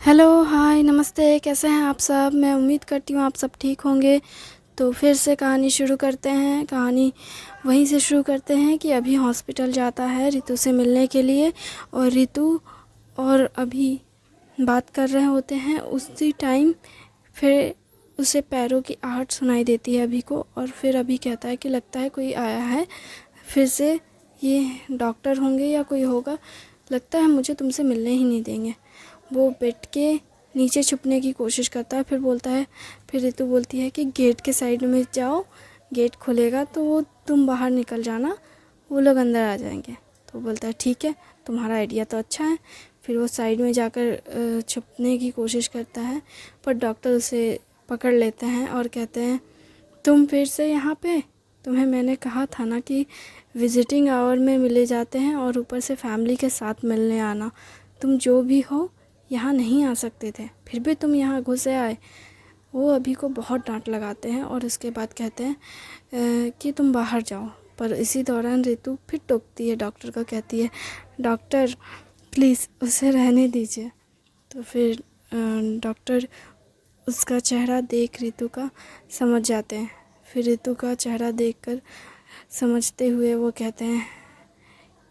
Hello, हाय, नमस्ते। कैसे हैं आप सब? मैं उम्मीद करती हूँ आप सब ठीक होंगे। तो फिर से कहानी शुरू करते हैं। कहानी वहीं से शुरू करते हैं कि अभी हॉस्पिटल जाता है रितु से मिलने के लिए, और रितु और अभी बात कर रहे होते हैं। उसी टाइम फिर उसे पैरों की आहट सुनाई देती है अभी को, और फिर अभी कहता है कि लगता है कोई आया है फिर से। ये डॉक्टर होंगे या कोई होगा, लगता है मुझे तुमसे मिलने ही नहीं देंगे। वो बेड के नीचे छुपने की कोशिश करता है, फिर बोलता है, फिर रितु बोलती है कि गेट के साइड में जाओ, गेट खुलेगा तो वो तुम बाहर निकल जाना, वो लोग अंदर आ जाएंगे। तो बोलता है ठीक है, तुम्हारा आइडिया तो अच्छा है। फिर वो साइड में जाकर छुपने की कोशिश करता है, पर डॉक्टर उसे पकड़ लेते हैं और कहते हैं तुम फिर से यहाँ पे, तुम्हें मैंने कहा था ना कि विजिटिंग आवर में मिले जाते हैं और ऊपर से फैमिली के साथ मिलने आना। तुम जो भी हो यहाँ नहीं आ सकते थे, फिर भी तुम यहाँ घुसे आए। वो अभी को बहुत डांट लगाते हैं और उसके बाद कहते हैं कि तुम बाहर जाओ। पर इसी दौरान रितु फिर टोकती है डॉक्टर को, कहती है डॉक्टर प्लीज़ उसे रहने दीजिए। तो फिर डॉक्टर उसका चेहरा देख रितु का समझ जाते हैं। फिर रितु का चेहरा देखकर समझते हुए वो कहते हैं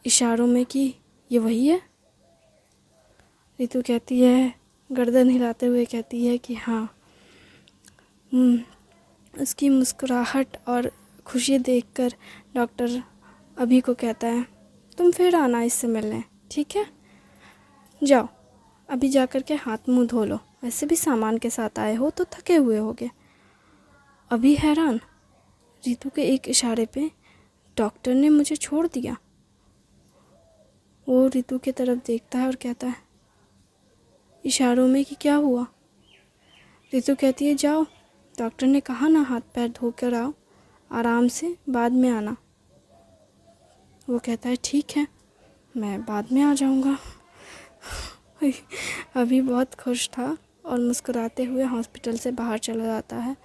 इशारों में कि ये वही है। रितु कहती है, गर्दन हिलाते हुए कहती है कि हाँ। उसकी मुस्कुराहट और खुशी देखकर डॉक्टर अभी को कहता है तुम फिर आना इससे मिलने, ठीक है? जाओ अभी जाकर के हाथ मुंह धो लो, वैसे भी सामान के साथ आए हो तो थके हुए होगे। अभी हैरान, रितु के एक इशारे पे डॉक्टर ने मुझे छोड़ दिया। वो रितु की तरफ देखता है और कहता है इशारों में कि क्या हुआ? रितु कहती है जाओ, डॉक्टर ने कहा ना हाथ पैर धो कर आओ, आराम से, बाद में आना। वो कहता है ठीक है, मैं बाद में आ जाऊंगा। अभी बहुत खुश था और मुस्कुराते हुए हॉस्पिटल से बाहर चला जाता है।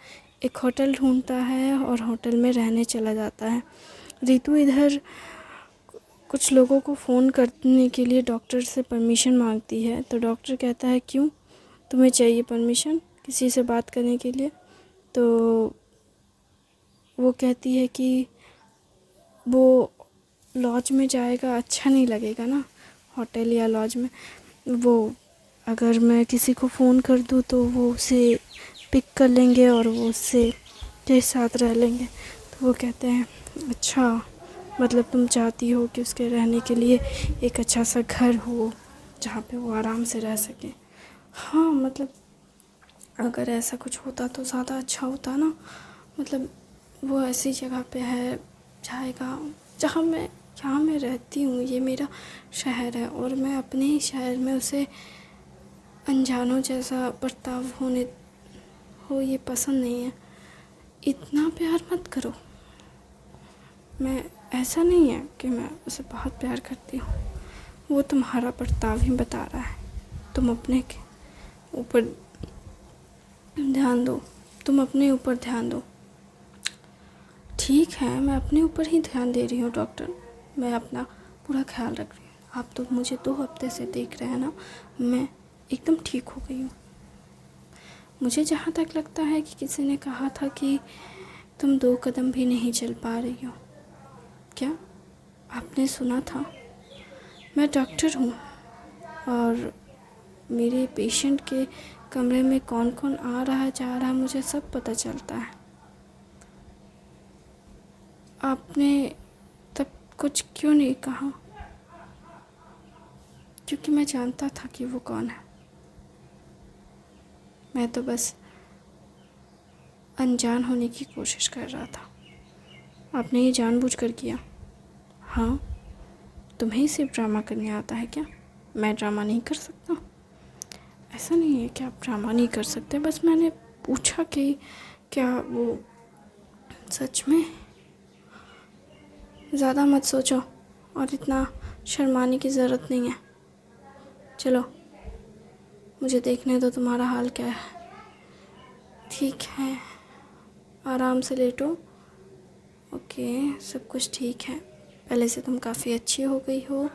एक होटल ढूंढता है और होटल में रहने चला जाता है। रितु इधर कुछ लोगों को फ़ोन करने के लिए डॉक्टर से परमिशन मांगती है। तो डॉक्टर कहता है क्यों, तुम्हें चाहिए परमिशन किसी से बात करने के लिए? तो वो कहती है कि वो लॉज में जाएगा, अच्छा नहीं लगेगा ना होटल या लॉज में। वो अगर मैं किसी को फ़ोन कर दूँ तो वो उसे पिक कर लेंगे और वो उससे के साथ रह लेंगे। तो वो कहते हैं अच्छा, मतलब तुम चाहती हो कि उसके रहने के लिए एक अच्छा सा घर हो जहाँ पे वो आराम से रह सके। हाँ, मतलब अगर ऐसा कुछ होता तो ज़्यादा अच्छा होता ना। मतलब वो ऐसी जगह पे है, जाएगा जहाँ मैं रहती हूँ, ये मेरा शहर है और मैं अपने ही शहर में उसे अनजानों जैसा बर्ताव हो ये पसंद नहीं है। इतना प्यार मत करो। मैं ऐसा नहीं है कि मैं उसे बहुत प्यार करती हूँ, वो तुम्हारा बर्ताव ही बता रहा है। तुम अपने ऊपर ध्यान दो, तुम अपने ऊपर ध्यान दो। ठीक है, मैं अपने ऊपर ही ध्यान दे रही हूँ डॉक्टर, मैं अपना पूरा ख्याल रख रही हूँ। आप तो मुझे 2 हफ्ते से देख रहे हैं ना, मैं एकदम ठीक हो गई हूँ। मुझे जहाँ तक लगता है कि किसी ने कहा था कि तुम 2 कदम भी नहीं चल पा रही हो। क्या आपने सुना था? मैं डॉक्टर हूँ और मेरे पेशेंट के कमरे में कौन कौन आ रहा है जा रहा है मुझे सब पता चलता है। आपने तब कुछ क्यों नहीं कहा? क्योंकि मैं जानता था कि वो कौन है। मैं तो बस अनजान होने की कोशिश कर रहा था। आपने ये जानबूझकर किया? हाँ। तुम्हें ही सिर्फ ड्रामा करने आता है क्या? मैं ड्रामा नहीं कर सकता? ऐसा नहीं है कि आप ड्रामा नहीं कर सकते, बस मैंने पूछा कि क्या वो सच में। ज़्यादा मत सोचो और इतना शर्माने की ज़रूरत नहीं है। चलो मुझे देखने दो तुम्हारा हाल क्या है। ठीक है, आराम से लेटो। ओके, सब कुछ ठीक है। पहले से तुम काफ़ी अच्छी हो गई हो।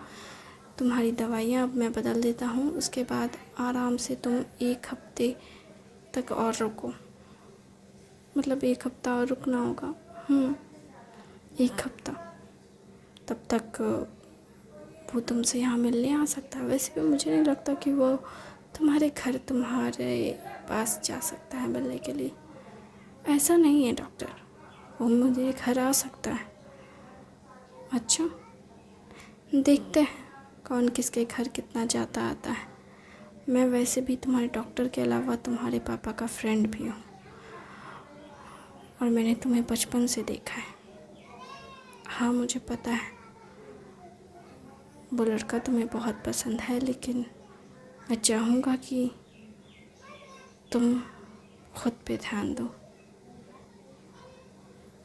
तुम्हारी दवाइयाँ अब मैं बदल देता हूँ, उसके बाद आराम से तुम 1 हफ्ते तक और रुको, मतलब 1 हफ्ता और रुकना होगा। 1 हफ्ता, तब तक वो तुमसे यहाँ मिलने आ सकता है। वैसे भी मुझे नहीं लगता कि वो तुम्हारे घर तुम्हारे पास जा सकता है मिलने के लिए। ऐसा नहीं है डॉक्टर, वो मुझे घर आ सकता है। अच्छा, देखते हैं कौन किसके घर कितना जाता आता है। मैं वैसे भी तुम्हारे डॉक्टर के अलावा तुम्हारे पापा का फ्रेंड भी हूँ, और मैंने तुम्हें बचपन से देखा है। हाँ, मुझे पता है वो लड़का तुम्हें बहुत पसंद है, लेकिन मैं चाहूँगा कि तुम खुद पे ध्यान दो।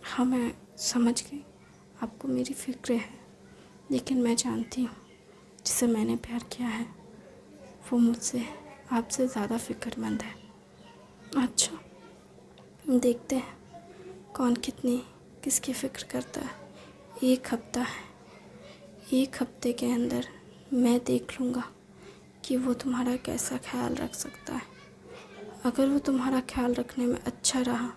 हाँ, मैं समझ गई, आपको मेरी फ़िक्र है, लेकिन मैं जानती हूँ जिसे मैंने प्यार किया है वो मुझसे आपसे ज़्यादा फ़िक्रमंद है। अच्छा, देखते हैं कौन कितनी किसकी फ़िक्र करता है। 1 हफ्ता है, 1 हफ्ते के अंदर मैं देख लूँगा कि वो तुम्हारा कैसा ख्याल रख सकता है। अगर वो तुम्हारा ख्याल रखने में अच्छा रहा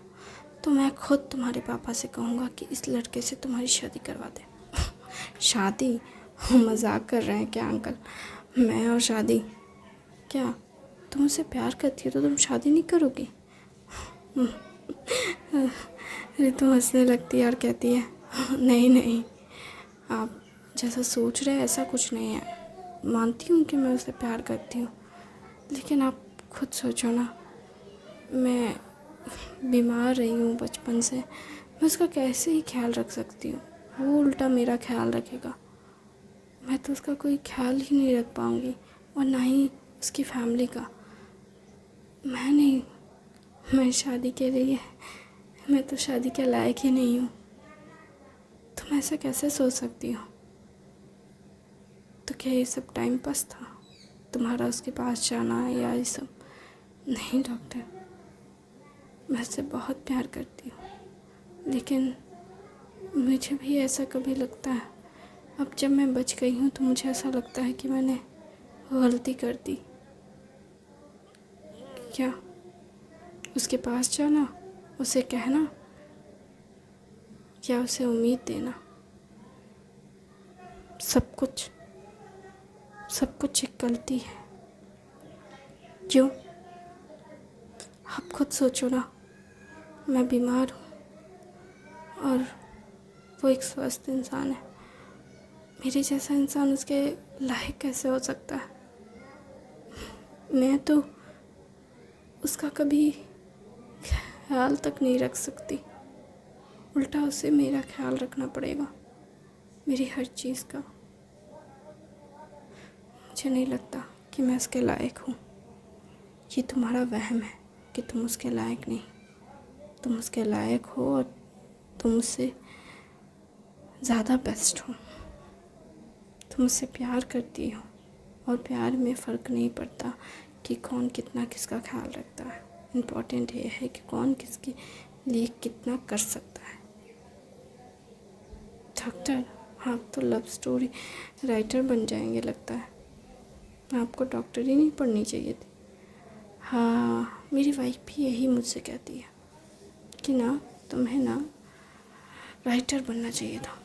तो मैं खुद तुम्हारे पापा से कहूँगा कि इस लड़के से तुम्हारी शादी करवा दे। शादी? मजाक कर रहे हैं क्या अंकल? मैं और शादी? क्या तुम उससे प्यार करती हो तो तुम शादी नहीं करोगी? अरे तुम हंसने लगती है और कहती है नहीं नहीं, आप जैसा सोच रहे हैं ऐसा कुछ नहीं है। मानती हूँ कि मैं उससे प्यार करती हूँ, लेकिन आप खुद सोचो ना, मैं बीमार रही हूँ बचपन से, मैं उसका कैसे ही ख्याल रख सकती हूँ? वो उल्टा मेरा ख्याल रखेगा। मैं तो उसका कोई ख्याल ही नहीं रख पाऊँगी, और ना ही उसकी फैमिली का। मैं नहीं, मैं शादी के लिए, मैं तो शादी के लायक ही नहीं हूँ। तुम ऐसा कैसे सोच सकती हो? तो क्या ये सब टाइम पास था तुम्हारा उसके पास जाना या ये सब? नहीं डॉक्टर, मैं उससे बहुत प्यार करती हूँ, लेकिन मुझे भी ऐसा कभी लगता है, अब जब मैं बच गई हूँ तो मुझे ऐसा लगता है कि मैंने गलती कर दी। क्या उसके पास जाना, उसे कहना, या उसे उम्मीद देना? सब कुछ एक गलती है। क्यों? आप खुद सोचो ना, मैं बीमार हूँ और वो एक स्वस्थ इंसान है। मेरे जैसा इंसान उसके लायक कैसे हो सकता है? मैं तो उसका कभी ख्याल तक नहीं रख सकती, उल्टा उसे मेरा ख्याल रखना पड़ेगा, मेरी हर चीज़ का। मुझे नहीं लगता कि मैं उसके लायक हूँ। ये तुम्हारा वहम है कि तुम उसके लायक नहीं, तुम उसके लायक हो और तुम उससे ज़्यादा बेस्ट हो। तुम उससे प्यार करती हो, और प्यार में फ़र्क नहीं पड़ता कि कौन कितना किसका ख्याल रखता है। इम्पॉर्टेंट ये है कि कौन किसके लिए कितना कर सकता है। डॉक्टर, आप तो लव स्टोरी राइटर बन जाएंगे लगता है। आपको डॉक्टर ही नहीं पढ़नी चाहिए थी। हाँ, मेरी वाइफ भी यही मुझसे कहती है कि ना तुम्हें ना राइटर बनना चाहिए था,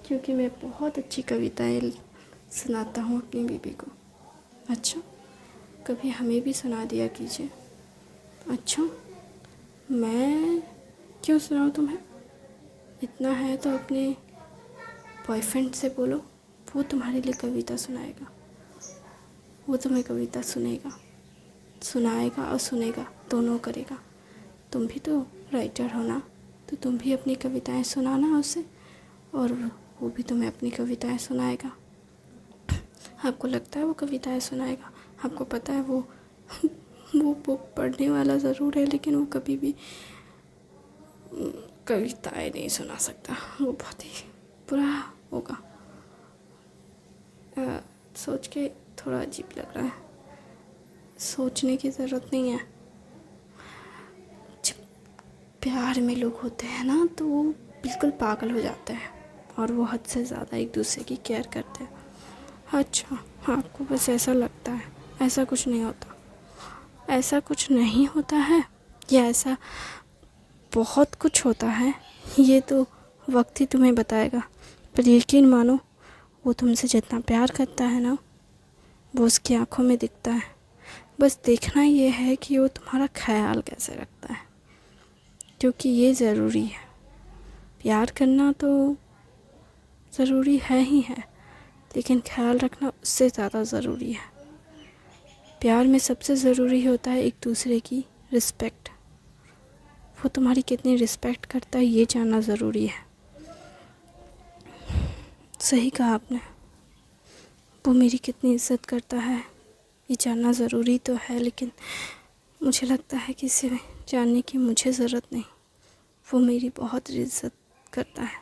क्योंकि मैं बहुत अच्छी कविताएं सुनाता हूँ अपनी बीबी को। अच्छा, कभी हमें भी सुना दिया कीजिए। अच्छा, मैं क्यों सुनाऊँ तुम्हें? इतना है तो अपने बॉयफ्रेंड से बोलो, वो तुम्हारे लिए कविता सुनाएगा। वो तुम्हें कविता सुनाएगा और सुनेगा, दोनों करेगा। तुम भी तो राइटर हो ना, तो तुम भी अपनी कविताएं सुनाना उसे, और वो भी तुम्हें अपनी कविताएं सुनाएगा। आपको लगता है वो कविताएं सुनाएगा? आपको पता है वो बुक पढ़ने वाला ज़रूर है, लेकिन वो कभी भी कविताएं नहीं सुना सकता। वो बहुत ही बुरा होगा। सोच के थोड़ा अजीब लग रहा है। सोचने की ज़रूरत नहीं है। जब प्यार में लोग होते हैं ना, तो वो बिल्कुल पागल हो जाते हैं और वो हद से ज़्यादा एक दूसरे की केयर करते हैं। अच्छा, हाँ, आपको बस ऐसा लगता है, ऐसा कुछ नहीं होता। ऐसा कुछ नहीं होता है, या ऐसा बहुत कुछ होता है, ये तो वक्त ही तुम्हें बताएगा। पर यकीन मानो, वो तुमसे जितना प्यार करता है ना, वो उसकी आंखों में दिखता है। बस देखना ये है कि वो तुम्हारा ख्याल कैसे रखता है, क्योंकि ये ज़रूरी है। प्यार करना तो ज़रूरी है ही है, लेकिन ख्याल रखना उससे ज़्यादा ज़रूरी है। प्यार में सबसे ज़रूरी होता है एक दूसरे की रिस्पेक्ट। वो तुम्हारी कितनी रिस्पेक्ट करता है, ये जानना ज़रूरी है। सही कहा आपने। वो मेरी कितनी इज़्ज़त करता है, ये जानना ज़रूरी तो है, लेकिन मुझे लगता है कि इसे जानने की मुझे ज़रूरत नहीं। वो मेरी बहुत इज़्ज़त करता है।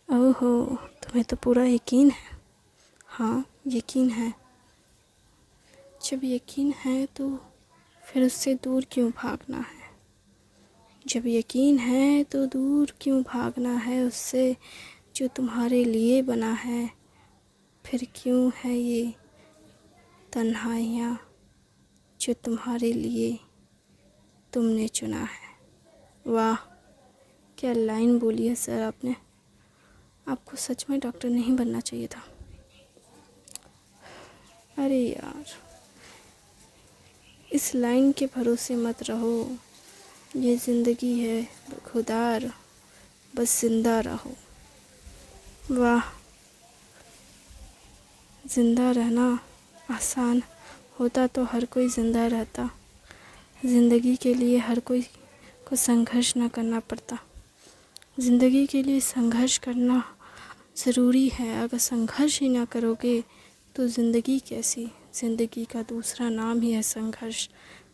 ओहो, तुम्हें तो पूरा यकीन है। हाँ, यकीन है। जब यकीन है तो फिर उससे दूर क्यों भागना है? जब यकीन है तो दूर क्यों भागना है उससे, जो तुम्हारे लिए बना है? फिर क्यों है ये तन्हाइयाँ, जो तुम्हारे लिए तुमने चुना है? वाह, क्या लाइन बोली है सर आपने। आपको सच में डॉक्टर नहीं बनना चाहिए था। अरे यार, इस लाइन के भरोसे मत रहो। ये ज़िंदगी है खुदार, बस ज़िंदा रहो। वाह, ज़िंदा रहना आसान होता तो हर कोई ज़िंदा रहता। ज़िंदगी के लिए हर कोई को संघर्ष ना करना पड़ता। ज़िंदगी के लिए संघर्ष करना ज़रूरी है। अगर संघर्ष ही ना करोगे तो ज़िंदगी कैसी? ज़िंदगी का दूसरा नाम ही है संघर्ष।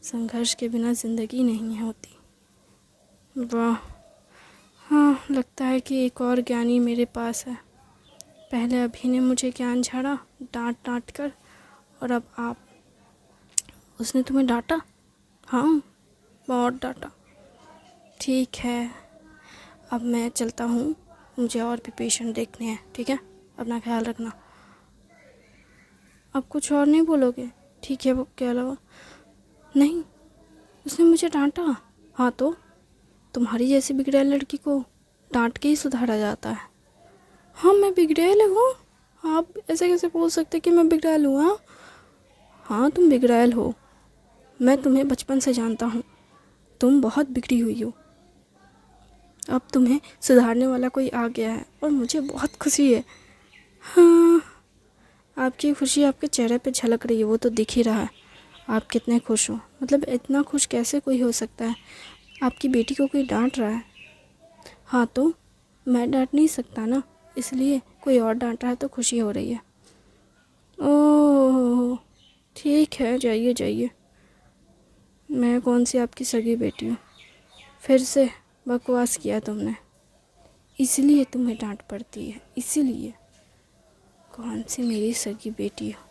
संघर्ष के बिना ज़िंदगी नहीं होती। वाह, हाँ, लगता है कि एक और ज्ञानी मेरे पास है। पहले अभी ने मुझे ज्ञान झाड़ा डांट डांट कर, और अब आप। उसने तुम्हें डांटा? हाँ, बहुत डांटा। ठीक है, अब मैं चलता हूँ, मुझे और भी पेशेंट देखने हैं। ठीक है, अपना ख्याल रखना। अब कुछ और नहीं बोलोगे? ठीक है, वो के अलावा नहीं। उसने मुझे डांटा? हाँ, तो तुम्हारी जैसी बिगड़ैल लड़की को डांट के ही सुधारा जाता है। हाँ, मैं बिगड़ैल हूँ? आप ऐसे कैसे बोल सकते कि मैं बिगड़ैल हूँ? हाँ हाँ, तुम बिगड़ैल हो। मैं तुम्हें बचपन से जानता हूँ। तुम बहुत बिगड़ी हुई हो। अब तुम्हें सुधारने वाला कोई आ गया है और मुझे बहुत खुशी है। हाँ, आपकी खुशी आपके चेहरे पे झलक रही है, वो तो दिख ही रहा है। आप कितने खुश हो, मतलब इतना खुश कैसे कोई हो सकता है? आपकी बेटी को कोई डांट रहा है। हाँ, तो मैं डांट नहीं सकता ना, इसलिए कोई और डांट रहा है तो खुशी हो रही है। ओह, ठीक है, जाइए जाइए। मैं कौन सी आपकी सगी बेटी हूँ? फिर से बकवास किया तुमने। इसलिए तुम्हें डांट पड़ती है, इसीलिए। कौन सी मेरी सगी बेटी हो?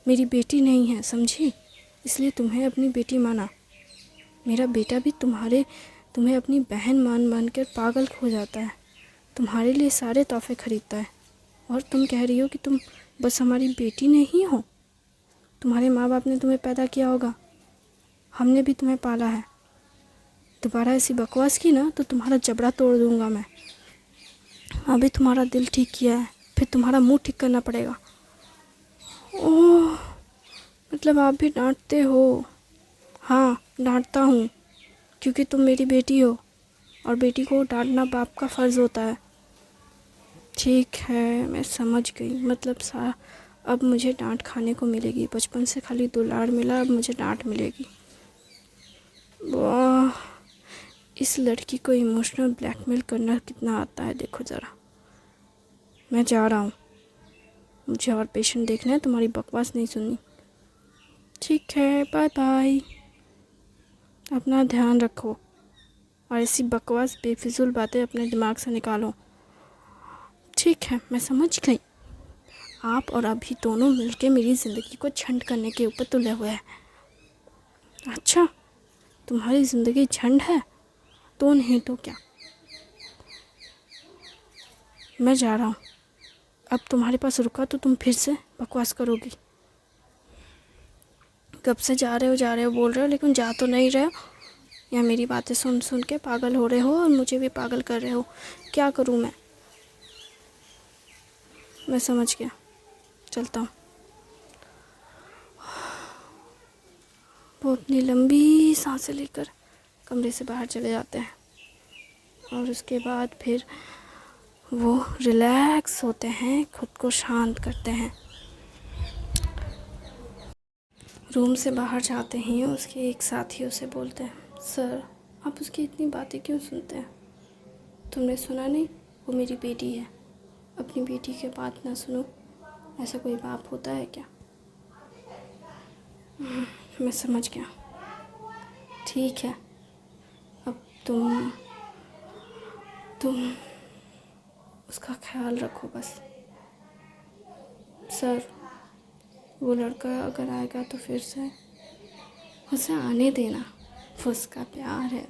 मेरी बेटी नहीं है, समझी? इसलिए तुम्हें अपनी बेटी माना। मेरा बेटा भी तुम्हें अपनी बहन मान मान कर पागल हो जाता है। तुम्हारे लिए सारे तोहफे खरीदता है, और तुम कह रही हो कि तुम बस हमारी बेटी नहीं हो। तुम्हारे माँ बाप ने तुम्हें पैदा किया होगा, हमने भी तुम्हें पाला है। दोबारा ऐसी बकवास की ना तो तुम्हारा जबड़ा तोड़ दूंगा मैं। अभी तुम्हारा दिल ठीक किया है, फिर तुम्हारा मुंह ठीक करना पड़ेगा। ओह, मतलब आप भी डांटते हो? हाँ, डांटता हूँ, क्योंकि तुम मेरी बेटी हो, और बेटी को डांटना बाप का फ़र्ज़ होता है। ठीक है, मैं समझ गई। मतलब अब मुझे डांट खाने को मिलेगी। बचपन से खाली दुलार मिला, अब मुझे डांट मिलेगी। वाह, इस लड़की को इमोशनल ब्लैकमेल करना कितना आता है, देखो ज़रा। मैं जा रहा हूँ, मुझे और पेशेंट देखना है, तुम्हारी बकवास नहीं सुननी। ठीक है, बाय बाय। अपना ध्यान रखो, और ऐसी बकवास बेफिजूल बातें अपने दिमाग से निकालो। ठीक है, मैं समझ गई। आप और अभी दोनों मिलके मेरी ज़िंदगी को झंड करने के ऊपर तुले हुए हैं। अच्छा, तुम्हारी ज़िंदगी झंड है तो नहीं तो क्या? मैं जा रहा हूँ। अब तुम्हारे पास रुका तो तुम फिर से बकवास करोगी। कब से जा रहे हो बोल रहे हो, लेकिन जा तो नहीं रहे हो, या मेरी बातें सुन सुन के पागल हो रहे हो और मुझे भी पागल कर रहे हो। क्या करूँ मैं समझ गया, चलता हूँ। वो अपनी लंबी सांसें लेकर कमरे से बाहर चले जाते हैं और उसके बाद फिर वो रिलैक्स होते हैं, खुद को शांत करते हैं। रूम से बाहर जाते ही उसके एक साथी उसे बोलते हैं, सर आप उसकी इतनी बातें क्यों सुनते हैं? तुमने सुना नहीं, वो मेरी बेटी है, अपनी बेटी की बात ना सुनो, ऐसा कोई बाप होता है क्या? मैं समझ गया, ठीक है, अब तुम उसका ख्याल रखो बस। सर वो लड़का अगर आएगा तो फिर से उसे आने देना, वो उसका प्यार है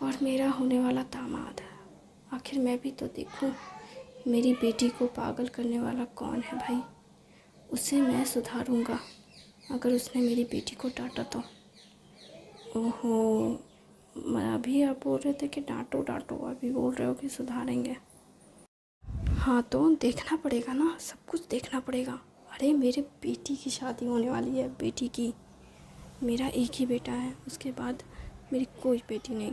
और मेरा होने वाला दामाद है। आखिर मैं भी तो देखूं मेरी बेटी को पागल करने वाला कौन है भाई। उसे मैं सुधारूंगा अगर उसने मेरी बेटी को डांटा तो। ओहो, अभी आप बोल रहे थे कि डांटो डांटो, अभी बोल रहे हो कि सुधारेंगे। हाँ तो देखना पड़ेगा ना, सब कुछ देखना पड़ेगा। अरे मेरे बेटी की शादी होने वाली है, बेटी की। मेरा एक ही बेटा है, उसके बाद मेरी कोई बेटी नहीं।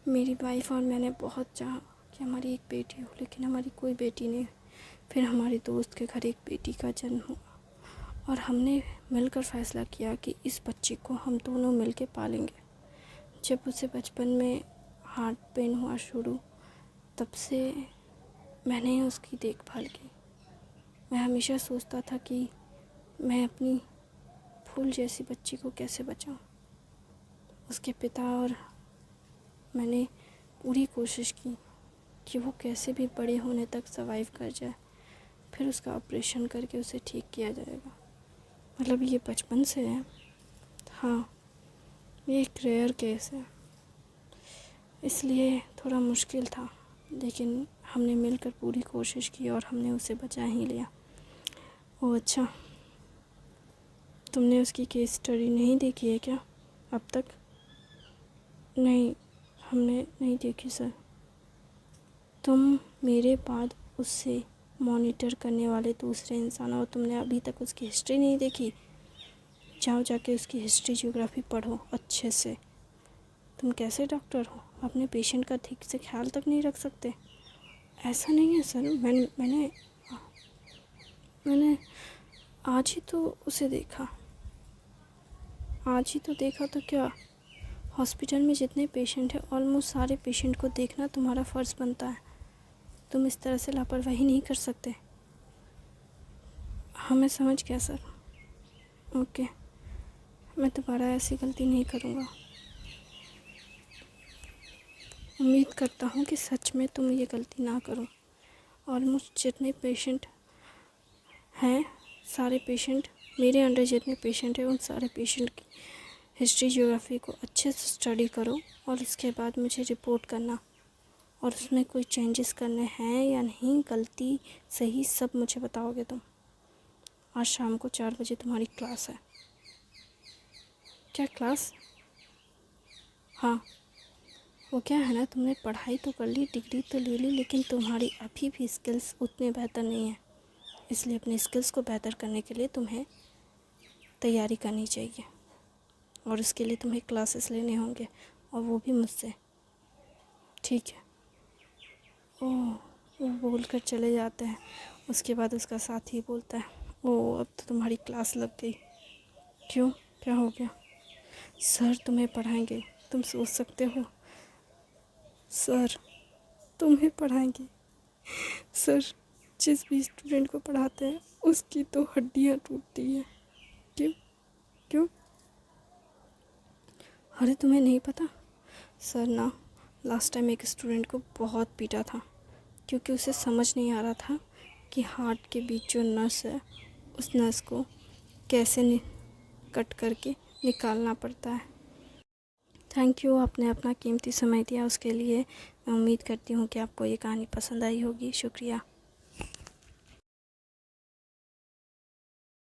मेरी वाइफ और मैंने बहुत चाहा कि हमारी एक बेटी हो, लेकिन हमारी कोई बेटी नहीं। फिर हमारे दोस्त के घर एक बेटी का जन्म हुआ और हमने मिलकर फ़ैसला किया कि इस बच्चे को हम दोनों मिलकर पालेंगे। जब उसे बचपन में हार्ट पेन हुआ शुरू, तब से मैंने ही उसकी देखभाल की। मैं हमेशा सोचता था कि मैं अपनी फूल जैसी बच्ची को कैसे बचाऊं। उसके पिता और मैंने पूरी कोशिश की कि वो कैसे भी बड़े होने तक सर्वाइव कर जाए, फिर उसका ऑपरेशन करके उसे ठीक किया जाएगा। मतलब ये बचपन से है। हाँ, ये एक रेयर केस है, इसलिए थोड़ा मुश्किल था, लेकिन हमने मिलकर पूरी कोशिश की और हमने उसे बचा ही लिया। ओह अच्छा, तुमने उसकी केस स्टडी नहीं देखी है क्या अब तक? नहीं, हमने नहीं देखी सर। तुम मेरे बाद उससे मॉनिटर करने वाले दूसरे इंसान हो, तुमने अभी तक उसकी हिस्ट्री नहीं देखी? जाओ जाके उसकी हिस्ट्री ज्योग्राफी पढ़ो अच्छे से। तुम कैसे डॉक्टर हो, अपने पेशेंट का ठीक से ख्याल तक नहीं रख सकते? ऐसा नहीं है सर, मैंने आज ही तो उसे देखा। आज ही तो देखा तो क्या, हॉस्पिटल में जितने पेशेंट हैं ऑलमोस्ट सारे पेशेंट को देखना तुम्हारा फ़र्ज़ बनता है। तुम इस तरह से लापरवाही नहीं कर सकते। हाँ मैं समझ गया सर, ओके, मैं दोबारा ऐसी गलती नहीं करूँगा। उम्मीद करता हूँ कि सच में तुम ये गलती ना करो। ऑलमोस्ट जितने पेशेंट हैं, सारे पेशेंट मेरे अंडर जितने पेशेंट हैं उन सारे पेशेंट की हिस्ट्री ज्योग्राफी को अच्छे से स्टडी करो और इसके बाद मुझे रिपोर्ट करना, और उसमें कोई चेंजेस करने हैं या नहीं, गलती सही सब मुझे बताओगे तुम। आज शाम को 4 बजे तुम्हारी क्लास है। क्या क्लास? हाँ, वो क्या है ना, तुमने पढ़ाई तो कर ली, डिग्री तो ले ली, लेकिन तुम्हारी अभी भी स्किल्स उतने बेहतर नहीं है। इसलिए अपने स्किल्स को बेहतर करने के लिए तुम्हें तैयारी करनी चाहिए और उसके लिए तुम्हें क्लासेस लेने होंगे, और वो भी मुझसे, ठीक है? ओह, वो बोल कर चले जाते हैं। उसके बाद उसका साथी बोलता है, ओह अब तो तुम्हारी क्लास लग गई। क्यों, क्या हो गया? सर तुम्हें पढ़ाएंगे, तुम सोच सकते हो? सर तुम्हें पढ़ाएंगे? सर जिस भी स्टूडेंट को पढ़ाते हैं उसकी तो हड्डियाँ टूटती हैं। क्यों क्यों? अरे तुम्हें नहीं पता? सर ना लास्ट टाइम एक स्टूडेंट को बहुत पीटा था, क्योंकि उसे समझ नहीं आ रहा था कि हार्ट के बीच जो नस है उस नस को कैसे कट करके निकालना पड़ता है। थैंक यू, आपने अपना कीमती समय दिया उसके लिए। मैं उम्मीद करती हूँ कि आपको ये कहानी पसंद आई होगी। शुक्रिया।